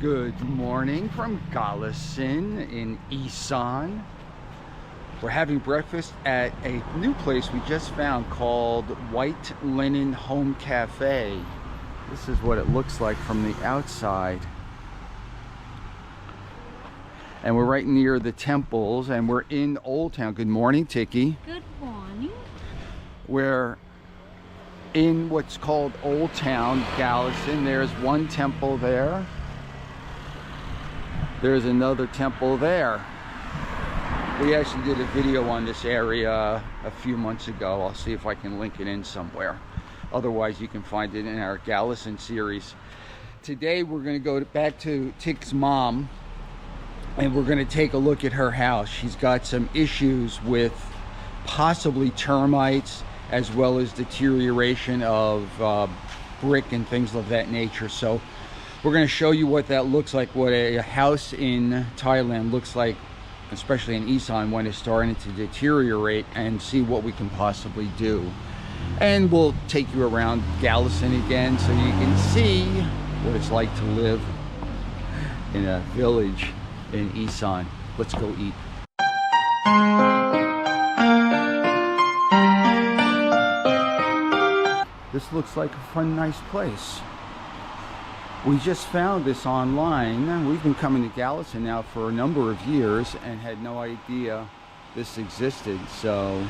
Good morning from Galison in Isan. We're having breakfast at a new place we just found called White Linen Home Cafe. This is what it looks like from the outside. And we're right near the temples and we're in Old Town. Good morning, Tikkie. Good morning. We're in what's called Old Town, Galison. There's one temple there. There's another temple there. We actually did a video on this area a few months ago. I'll see if I can link it in somewhere. Otherwise, you can find it in our Galison series. Today, we're going to go back to Tick's mom, and we're going to take a look at her house. She's got some issues with possibly termites, as well as deterioration of brick and things of that nature. So we're going to show you what that looks like, what a house in Thailand looks like, especially in Isan, when it's starting to deteriorate, and see what we can possibly do. And we'll take you around Galison again so you can see what it's like to live in a village in Isan. Let's go eat. This looks like a fun, nice place. We just found this online. We've been coming to Galison now for a number of years and had no idea this existed. So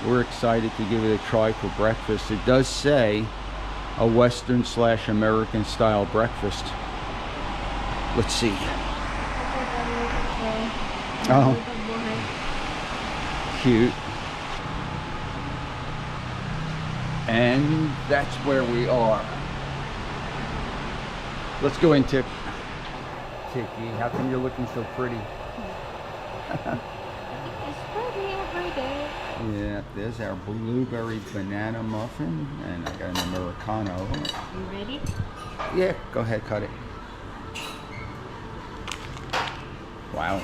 we're excited to give it a try for breakfast. It does say a Western / American style breakfast. Let's see. Oh, cute. And that's where we are. Let's go in, Tikkie. How come you're looking so pretty? It's pretty every day. Yeah, there's our blueberry banana muffin, and I got an Americano. You ready? Yeah, go ahead, cut it. Wow.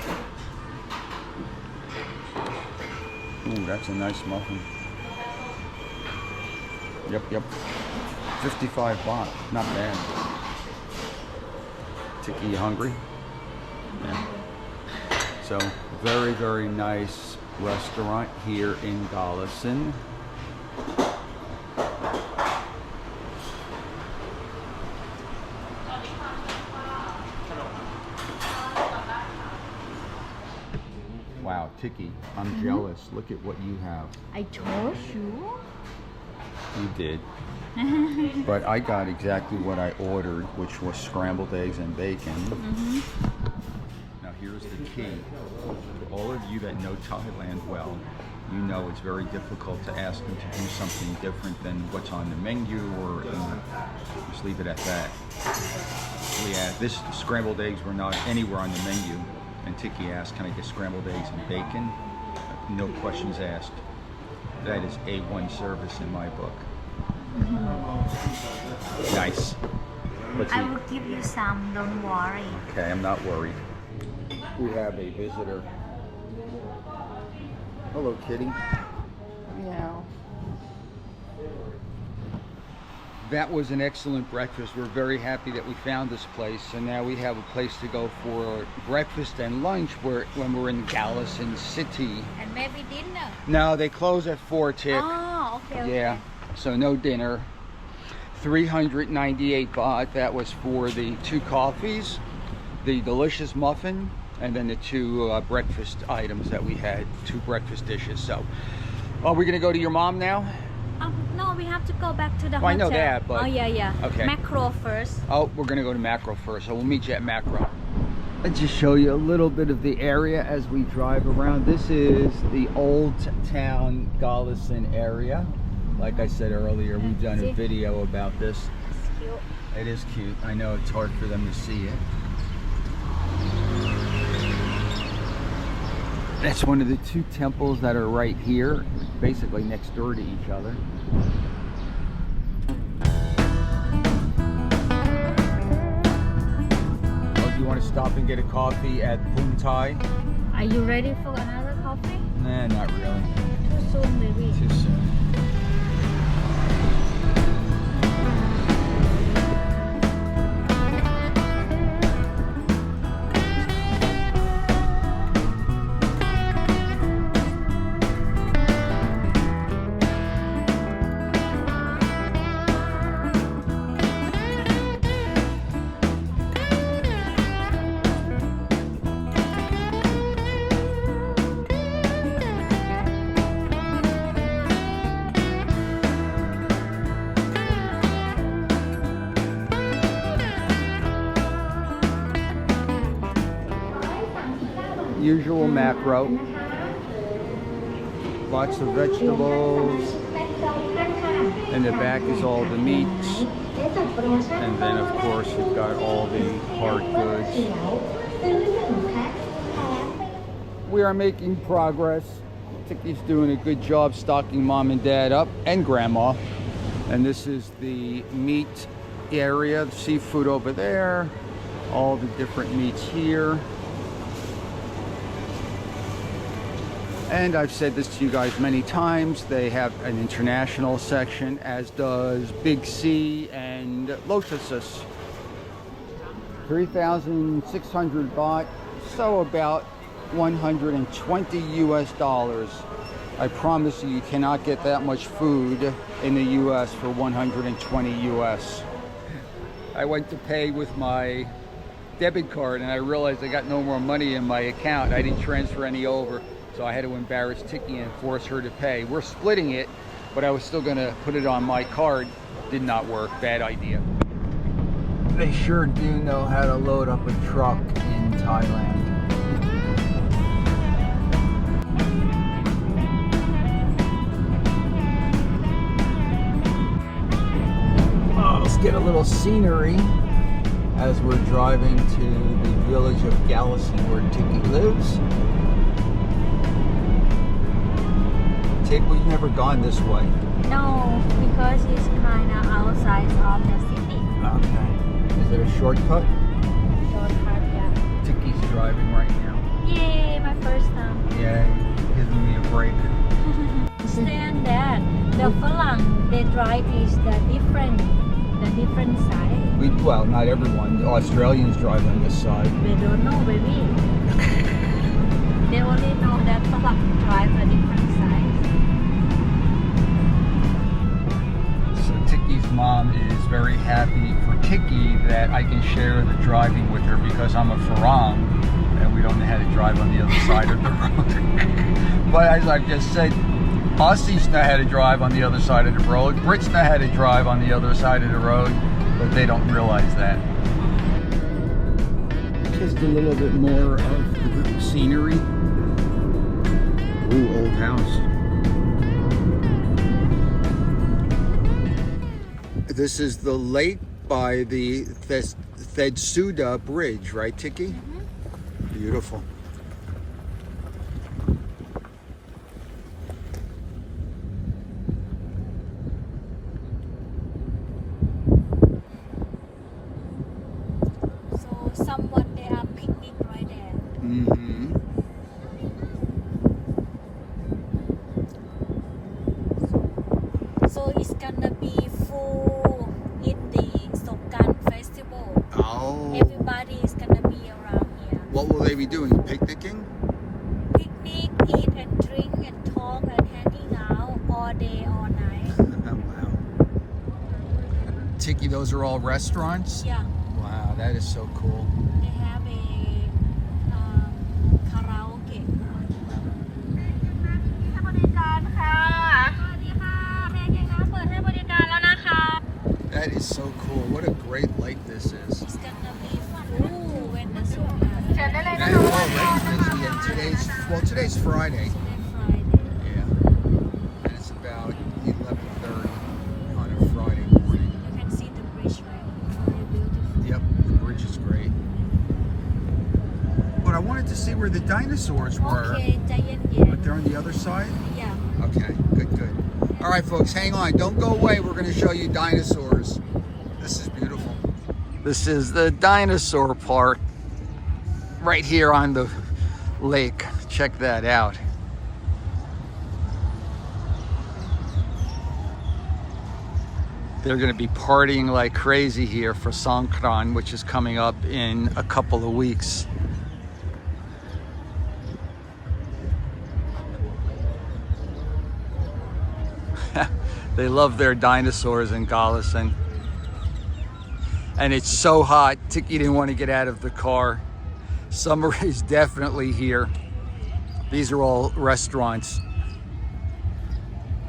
Ooh, that's a nice muffin. Yep. 55 baht, not bad. Tikkie, you hungry? Yeah. So, very, very nice restaurant here in Galison. Wow, Tikkie, I'm jealous. Look at what you have. I told you. You did. But I got exactly what I ordered, which was scrambled eggs and bacon. Now here's the key. For all of you that know Thailand well, you know it's very difficult to ask them to do something different than what's on the menu, or just leave it at that. This scrambled eggs were not anywhere on the menu, and Tikkie asked, can I get scrambled eggs and bacon? No questions asked. That is A1 service in my book. Nice. Let's eat. I will give you some, don't worry. Okay, I'm not worried. We have a visitor. Hello, kitty. Meow. That was an excellent breakfast. We're very happy that we found this place. So now we have a place to go for breakfast and lunch when we're in Kalasin City. And maybe dinner. No, they close at 4, Tick. Oh, okay. Yeah, so no dinner. 398 baht. That was for the 2 coffees, the delicious muffin, and then the 2 breakfast items that we had, 2 breakfast dishes. So, are we gonna go to your mom now? No, we have to go back to the hotel. I know that, but... Oh, yeah. Okay. Makro first. Oh, we're gonna go to Makro first, so we'll meet you at Makro. Let's just show you a little bit of the area as we drive around. This is the Old Town Galison area. Like I said earlier, we've done a video about this. It's cute. It is cute. I know it's hard for them to see it. That's one of the 2 temples that are right here, basically next door to each other. Oh, do you want to stop and get a coffee at Boom Thai? Are you ready for another coffee? Nah, not really. Too soon, maybe. Too soon. usual Makro. Lots of vegetables. In the back is all the meats. And then of course you've got all the hard goods. We are making progress. Tickie's doing a good job stocking mom and dad up, and grandma. And this is the meat area, the seafood over there, all the different meats here. And I've said this to you guys many times, they have an international section, as does Big C and Lotuses. 3,600 baht, so about 120 US dollars. I promise you, you cannot get that much food in the US for 120 US. I went to pay with my debit card and I realized I got no more money in my account. I didn't transfer any over, so I had to embarrass Tikkie and force her to pay. We're splitting it, but I was still gonna put it on my card. Did not work, bad idea. They sure do know how to load up a truck in Thailand. Let's get a little scenery as we're driving to the village of Galison where Tikkie lives. We've never gone this way. No, because it's kind of outside of the city. Okay. Is it a shortcut? Shortcut, yeah. Tikkie's driving right now. Yay, my first time. Yeah, giving me a break. Understand that the Falang they drive is the different side. Well, not everyone. The Australians drive on this side. They don't know, baby. They only know that Falang drive a different side. So Tikkie's mom is very happy for Tikkie that I can share the driving with her because I'm a Farang and we don't know how to drive on the other side of the road. But as I've just said, Aussies know how to drive on the other side of the road. Brits know how to drive on the other side of the road, but they don't realize that. Just a little bit more of the scenery. Ooh, old house. This is the lake by the Thepsuda Bridge, right, Tikkie? Mm-hmm. Beautiful. Someone they are picnic right there. Mm-hmm. So it's gonna be full in the Songkran festival. Oh. Everybody is gonna be around here. What will they be doing? Picnicking? Picnic, eat and drink and talk and hanging out all day, all night. Oh, wow. Tikkie, those are all restaurants? Yeah. Wow, that is so cool. They have a karaoke. That is so cool. What a great lake this is. It's gonna be full when the sun Today's Friday. Friday. Yeah. And it's about 11:30 on a Friday morning. You can see the bridge, right? Very beautiful. Yep, the bridge is great. But I wanted to see where the dinosaurs were. Okay, giant, But they're on the other side? yeah. Okay, good. All right, folks, hang on. Don't go away. We're going to show you dinosaurs. This is beautiful. This is the dinosaur park right here on the lake. Check that out. They're going to be partying like crazy here for Songkran, which is coming up in a couple of weeks. They love their dinosaurs in Galison. And it's so hot, Tikkie didn't want to get out of the car. Summer is definitely here. These are all restaurants.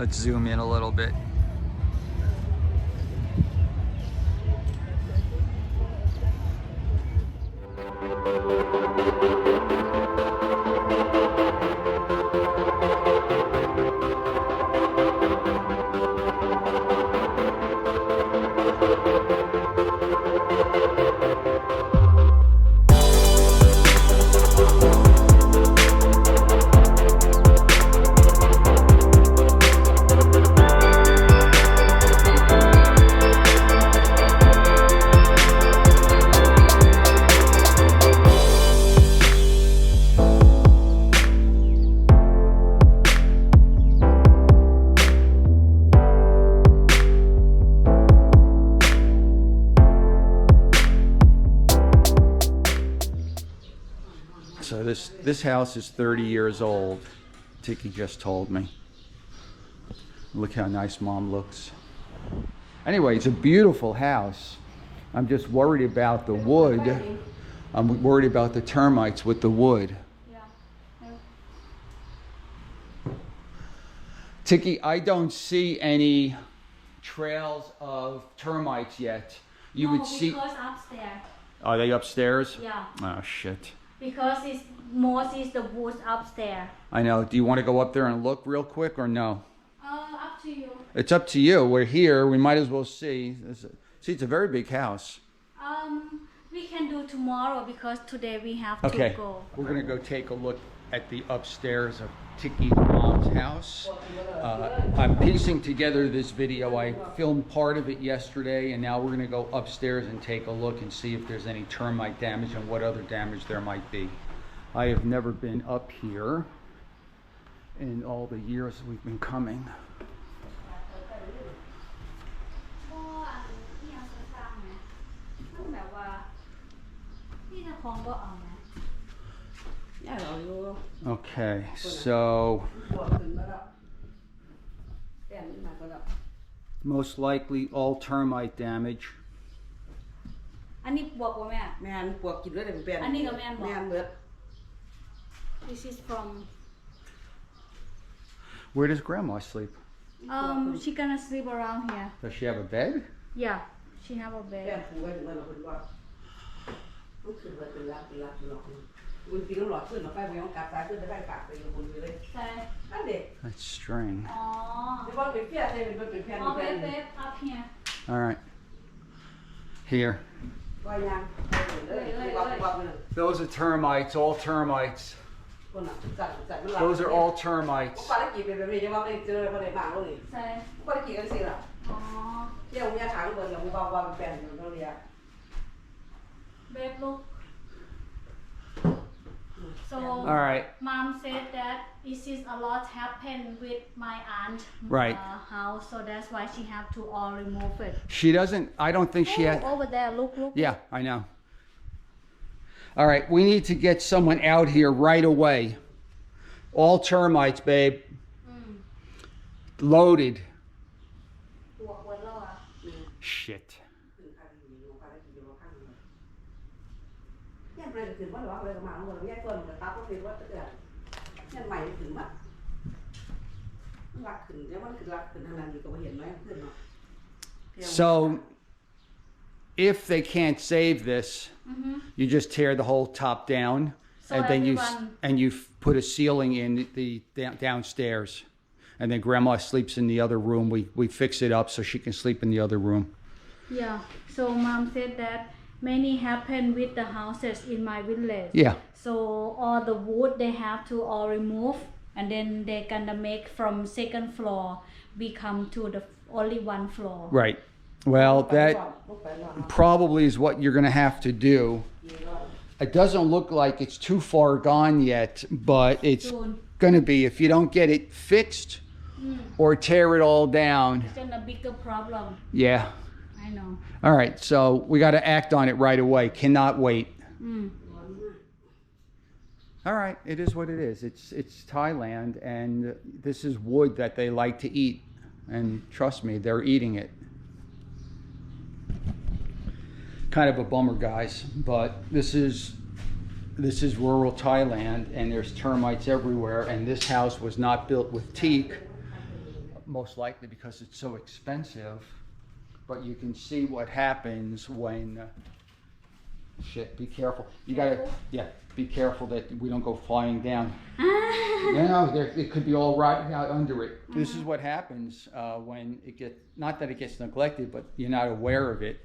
Let's zoom in a little bit. So this house is 30 years old. Tikkie just told me. Look how nice Mom looks. Anyway, it's a beautiful house. I'm just worried about the wood. I'm worried about the termites with the wood. Tikkie, I don't see any trails of termites yet. You would see. Because upstairs. Are they upstairs? Yeah. Oh shit. Because it's most is the woods upstairs. I know. Do you want to go up there and look real quick or no? Up to you. It's up to you. We're here. We might as well see. See, it's a very big house. We can do tomorrow because today we have to go. We're gonna go take a look at the upstairs of Tikkie's mom's house. I'm piecing together this video. I filmed part of it yesterday, and now we're gonna go upstairs and take a look and see if there's any termite damage and what other damage there might be. I have never been up here in all the years we've been coming. Okay, so most likely all termite damage. This is from. Where does Grandma sleep? She gonna sleep around here. Does she have a bed? Yeah, she have a bed. That's string. Up here. All right. Here. Those are termites, all termites. Those are all termites. Babe, look. So, all right. Mom said that this is a lot happened with my aunt house, so that's why she have to all remove it. She doesn't. I don't think she had. Over there, look. Yeah, I know. All right, we need to get someone out here right away. All termites, babe. Loaded. Shit. So, if they can't save this, you just tear the whole top down, so and then you put a ceiling in the downstairs, and then Grandma sleeps in the other room. We fix it up so she can sleep in the other room. Yeah. So Mom said that many happen with the houses in my village. Yeah. So all the wood they have to all remove, and then they're gonna make from second floor become to the only one floor. Right. Well, that probably is what you're gonna have to do. It doesn't look like it's too far gone yet, but it's gonna be if you don't get it fixed or tear it all down. It's a bigger problem. Yeah. I know. All right, so we got to act on it right away. Cannot wait. All right, it is what it is. It's Thailand, and this is wood that they like to eat. And trust me, they're eating it. Kind of a bummer, guys, but this is rural Thailand, and there's termites everywhere. And this house was not built with teak, most likely because it's so expensive. But you can see what happens when, shit, be careful. You gotta, be careful that we don't go flying down. It could be all right out under it. This is what happens when it gets, not that it gets neglected, but you're not aware of it.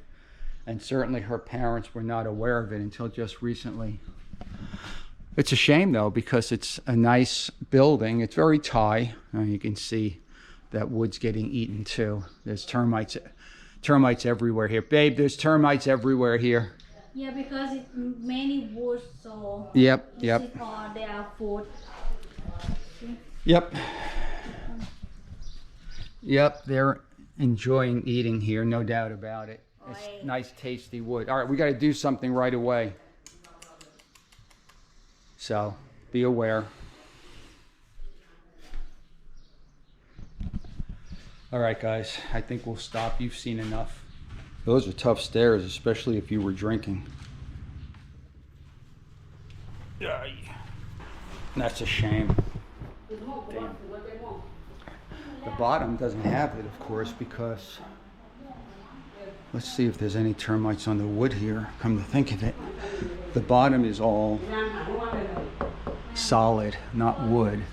And certainly her parents were not aware of it until just recently. It's a shame though, because it's a nice building. It's very Thai. You can see that wood's getting eaten too. There's termites everywhere here. Babe, there's termites everywhere here. Yeah, because it's many woods, so yep. This is all their food. Yep, they're enjoying eating here, no doubt about it. It's nice, tasty wood. All right, we got to do something right away. So be aware. All right, guys, I think we'll stop. You've seen enough. Those are tough stairs, especially if you were drinking. That's a shame. Damn. The bottom doesn't have it, of course, because let's see if there's any termites on the wood here. Come to think of it, the bottom is all solid, not wood.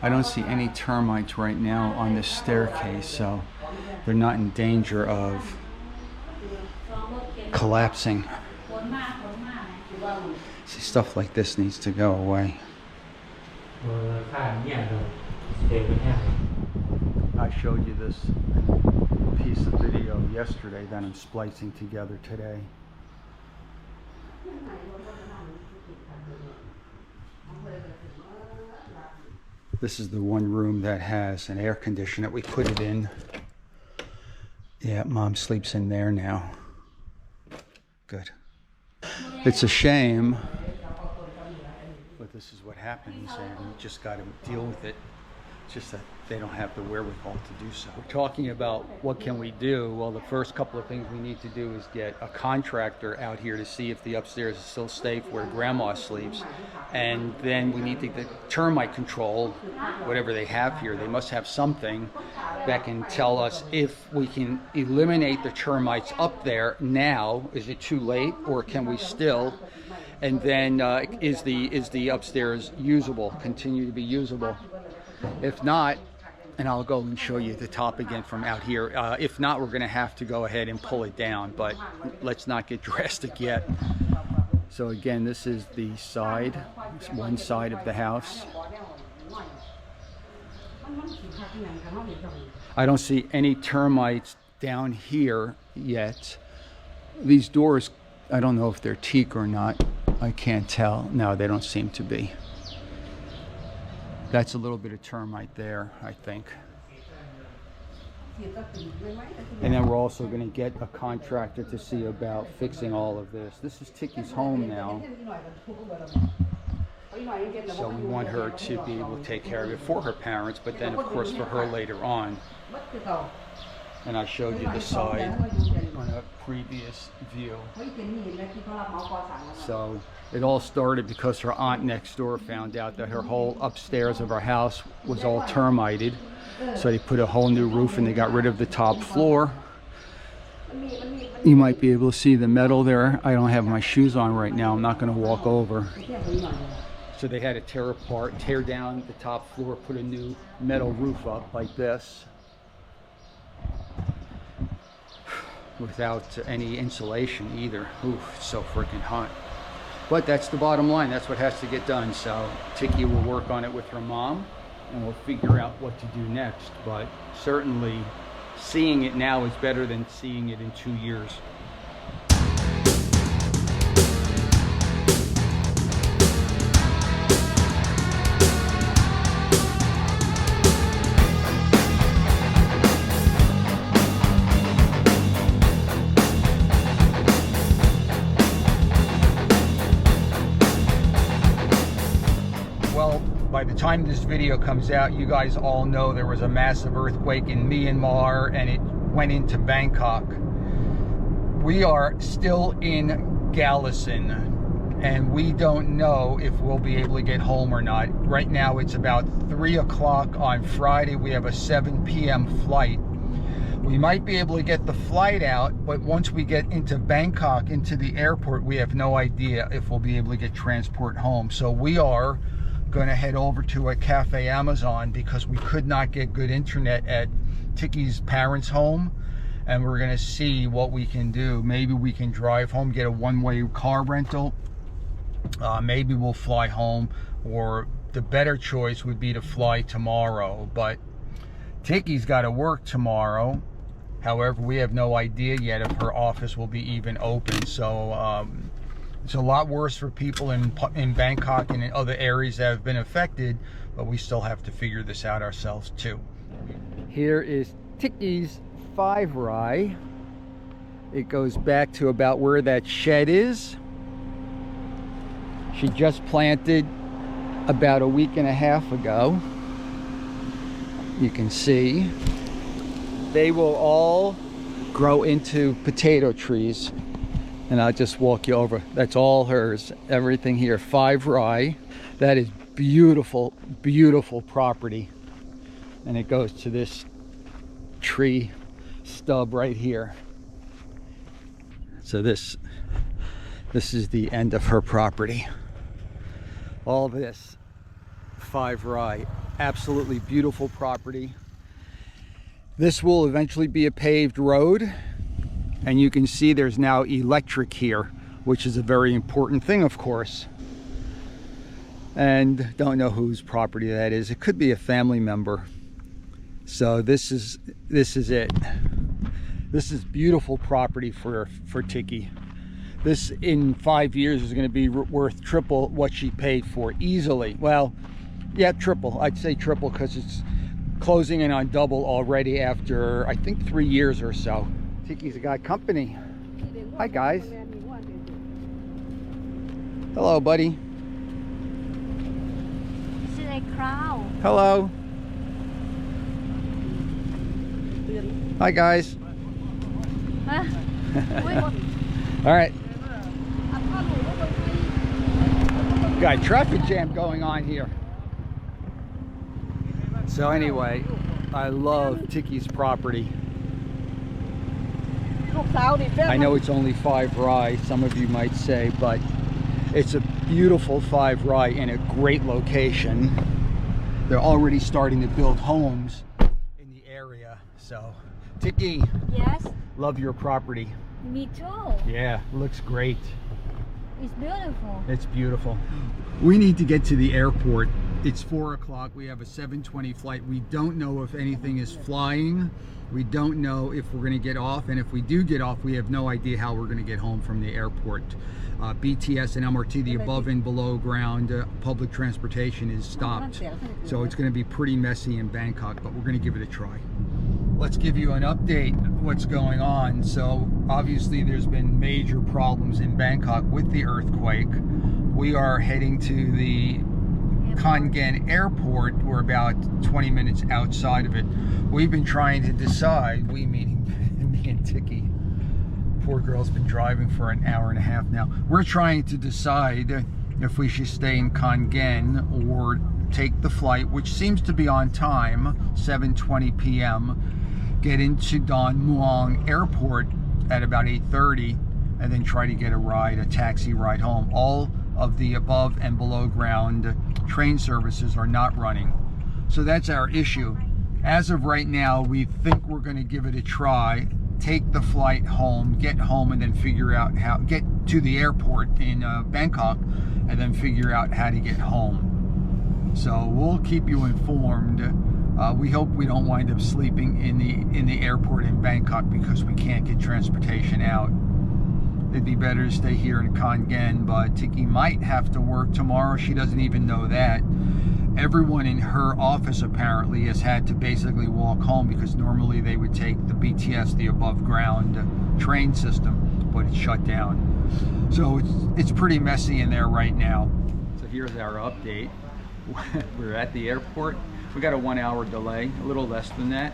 I don't see any termites right now on this staircase, so they're not in danger of collapsing. See, stuff like this needs to go away. I showed you this piece of video yesterday that I'm splicing together today. This is the one room that has an air conditioner that we put it in. Yeah, Mom sleeps in there now. Good. It's a shame, but this is what happens, and you just got to deal with it. It's just that they don't have the wherewithal to do so. We're talking about what can we do. Well, the first couple of things we need to do is get a contractor out here to see if the upstairs is still safe where Grandma sleeps, and then we need to get termite control, whatever they have here. They must have something that can tell us if we can eliminate the termites up there now. Is it too late, or can we still? And then is the upstairs usable, continue to be usable? If not, and I'll go and show you the top again from out here. If not, we're going to have to go ahead and pull it down, but let's not get drastic yet. So again, this is the side, it's one side of the house. I don't see any termites down here yet. These doors, I don't know if they're teak or not. I can't tell. No, they don't seem to be. That's a little bit of termite there, I think. And then we're also going to get a contractor to see about fixing all of this. This is Tikkie's home now. So we want her to be able to take care of it for her parents, but then of course for her later on. And I showed you the side on a previous view. So it all started because her aunt next door found out that her whole upstairs of her house was all termited. So they put a whole new roof and they got rid of the top floor. You might be able to see the metal there. I don't have my shoes on right now. I'm not going to walk over. So they had to tear down the top floor, put a new metal roof up like this, without any insulation either. Oof, it's so freaking hot. But that's the bottom line. That's what has to get done. So Tikkie will work on it with her mom, and we'll figure out what to do next. But certainly seeing it now is better than seeing it in 2 years. By the time this video comes out, you guys all know there was a massive earthquake in Myanmar and it went into Bangkok. We are still in Galison and we don't know if we'll be able to get home or not. Right now it's about 3 o'clock on Friday. We have a 7 p.m. flight. We might be able to get the flight out, but once we get into Bangkok, into the airport, we have no idea if we'll be able to get transport home. So we are going to head over to a Cafe Amazon because we could not get good internet at Tikkie's parents' home, and we're going to see what we can do. Maybe we can drive home, get a one-way car rental. Maybe we'll fly home, or the better choice would be to fly tomorrow. But Tikkie's got to work tomorrow. However, we have no idea yet if her office will be even open. So it's a lot worse for people in Bangkok and in other areas that have been affected, but we still have to figure this out ourselves too. Here is Tikkie's 5-rai. It goes back to about where that shed is. She just planted about a week and a half ago. You can see they will all grow into potato trees, and I'll just walk you over. That's all hers, everything here. 5 rye. That is beautiful, beautiful property, and it goes to this tree stub right here. So this is the end of her property. All this 5 rye, absolutely beautiful property. This will eventually be a paved road, and you can see there's now electric here, which is a very important thing, of course. And don't know whose property that is. It could be a family member. So this is it. This is beautiful property for Tikkie. This in 5 years is going to be worth triple what she paid for easily. Well, yeah, triple. I'd say triple because it's closing in on double already after I think 3 years or so. Tikkie's got company. Hi guys. Hello, buddy. This is a crow. Hello. Hi guys. All right. Got a traffic jam going on here. So anyway, I love Tikkie's property. I know it's only 5 rye, some of you might say, but it's a beautiful 5 rye in a great location. They're already starting to build homes in the area. So, Tikkie, Yes, love your property. me too. Yeah, looks great. It's beautiful. It's beautiful. We need to get to the airport. It's 4 o'clock. We have a 7:20 flight. We don't know if anything is flying. We don't know if we're going to get off. And if we do get off, we have no idea how we're going to get home from the airport. BTS and MRT, the above and below ground public transportation is stopped. So it's going to be pretty messy in Bangkok, but we're going to give it a try. Let's give you an update of what's going on. So obviously there's been major problems in Bangkok with the earthquake. We are heading to the Khon Kaen airport. We're about 20 minutes outside of it. We've been trying to decide, we meaning me and Tikkie. Poor girl's been driving for an hour and a half now. We're trying to decide if we should stay in Khon Kaen or take the flight, which seems to be on time, 7:20 p.m. Get into Don Muang Airport at about 8:30 and then try to get a taxi ride home. All of the above and below ground train services are not running. So that's our issue. As of right now, we think we're going to give it a try, take the flight home, get home, and then figure out how, get to the airport in Bangkok, and then figure out how to get home. So we'll keep you informed. We hope we don't wind up sleeping in the airport in Bangkok because we can't get transportation out. It'd be better to stay here in Khon Kaen, but Tikkie might have to work tomorrow. She doesn't even know that. Everyone in her office apparently has had to basically walk home because normally they would take the BTS, the above ground train system, but it's shut down. So it's pretty messy in there right now. So here's our update. We're at the airport. We got a 1 hour delay, a little less than that,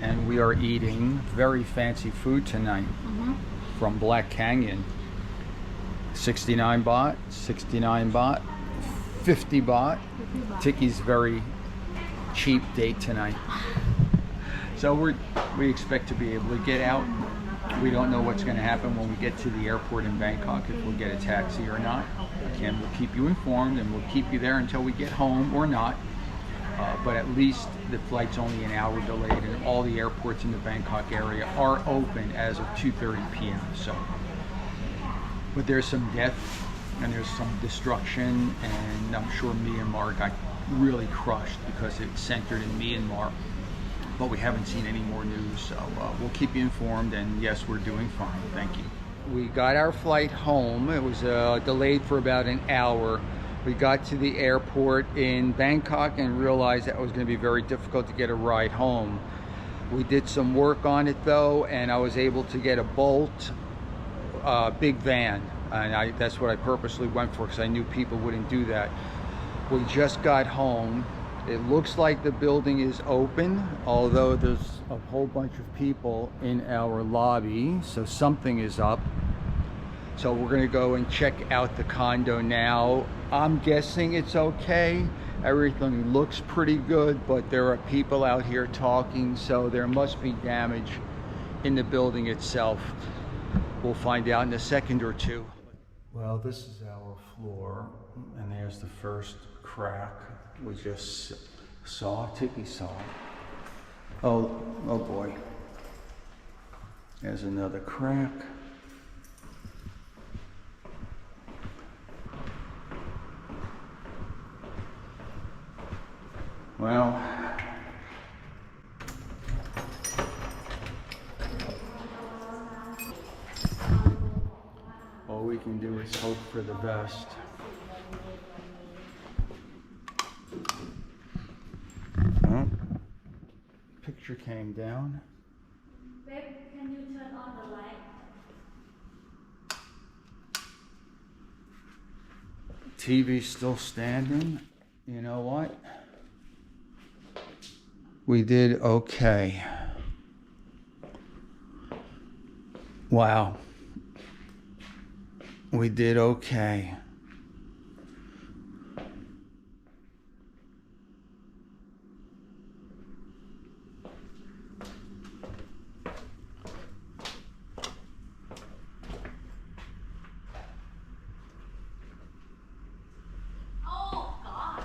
and we are eating very fancy food tonight from Black Canyon. 69 baht, 69 baht, 50 baht. Tikkie's very cheap date tonight. So we expect to be able to get out. We don't know what's going to happen when we get to the airport in Bangkok, if we'll get a taxi or not. Again, we'll keep you informed and we'll keep you there until we get home or not. But at least the flight's only an hour delayed, and all the airports in the Bangkok area are open as of 2:30 p.m. So, but there's some death and there's some destruction, and I'm sure Myanmar got really crushed because it's centered in Myanmar. But we haven't seen any more news, so we'll keep you informed. And yes, we're doing fine. Thank you. We got our flight home. It was delayed for about an hour. We got to the airport in Bangkok and realized that it was going to be very difficult to get a ride home. We did some work on it though, and I was able to get a Bolt big van, and that's what I purposely went for because I knew people wouldn't do that. We just got home. It looks like the building is open, although there's a whole bunch of people in our lobby, so something is up. So we're gonna go and check out the condo now. I'm guessing it's okay. Everything looks pretty good, but there are people out here talking, so there must be damage in the building itself. We'll find out in a second or two. Well, this is our floor, and there's the first crack we just saw. Tikkie saw. Oh boy. There's another crack. Well, all we can do is hope for the best. Oh, picture came down. Babe, can you turn on the light? TV's still standing. You know what? We did okay. Wow. We did okay. Oh gosh.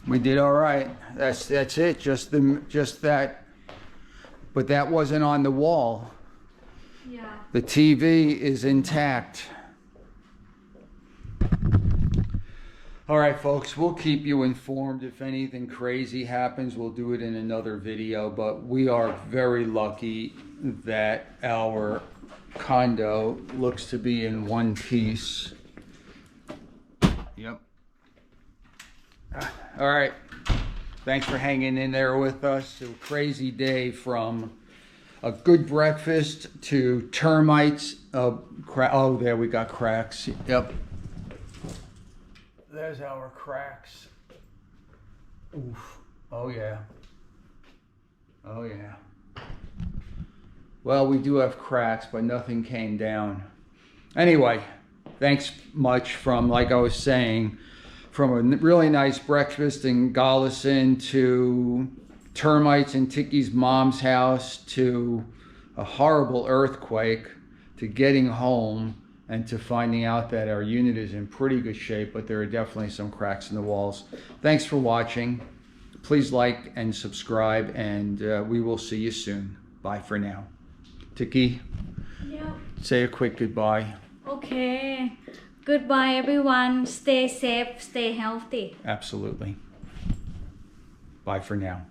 We did all right. That's it. Just that. But that wasn't on the wall. Yeah. The TV is intact. All right, folks, we'll keep you informed. If anything crazy happens, we'll do it in another video. But we are very lucky that our condo looks to be in one piece. Yep. All right. Thanks for hanging in there with us. A crazy day from a good breakfast to termites. Oh, there we got cracks. Yep. There's our cracks. Oof. Oh, yeah. Oh, yeah. Well, we do have cracks, but nothing came down. Anyway, thanks much from, like I was saying, from a really nice breakfast in Galison to termites in Tikkie's mom's house to a horrible earthquake to getting home and to finding out that our unit is in pretty good shape, but there are definitely some cracks in the walls. Thanks for watching. Please like and subscribe, and we will see you soon. Bye for now. Tikkie, Yep. say a quick goodbye. Okay. Goodbye, everyone. Stay safe, stay healthy. Absolutely. Bye for now.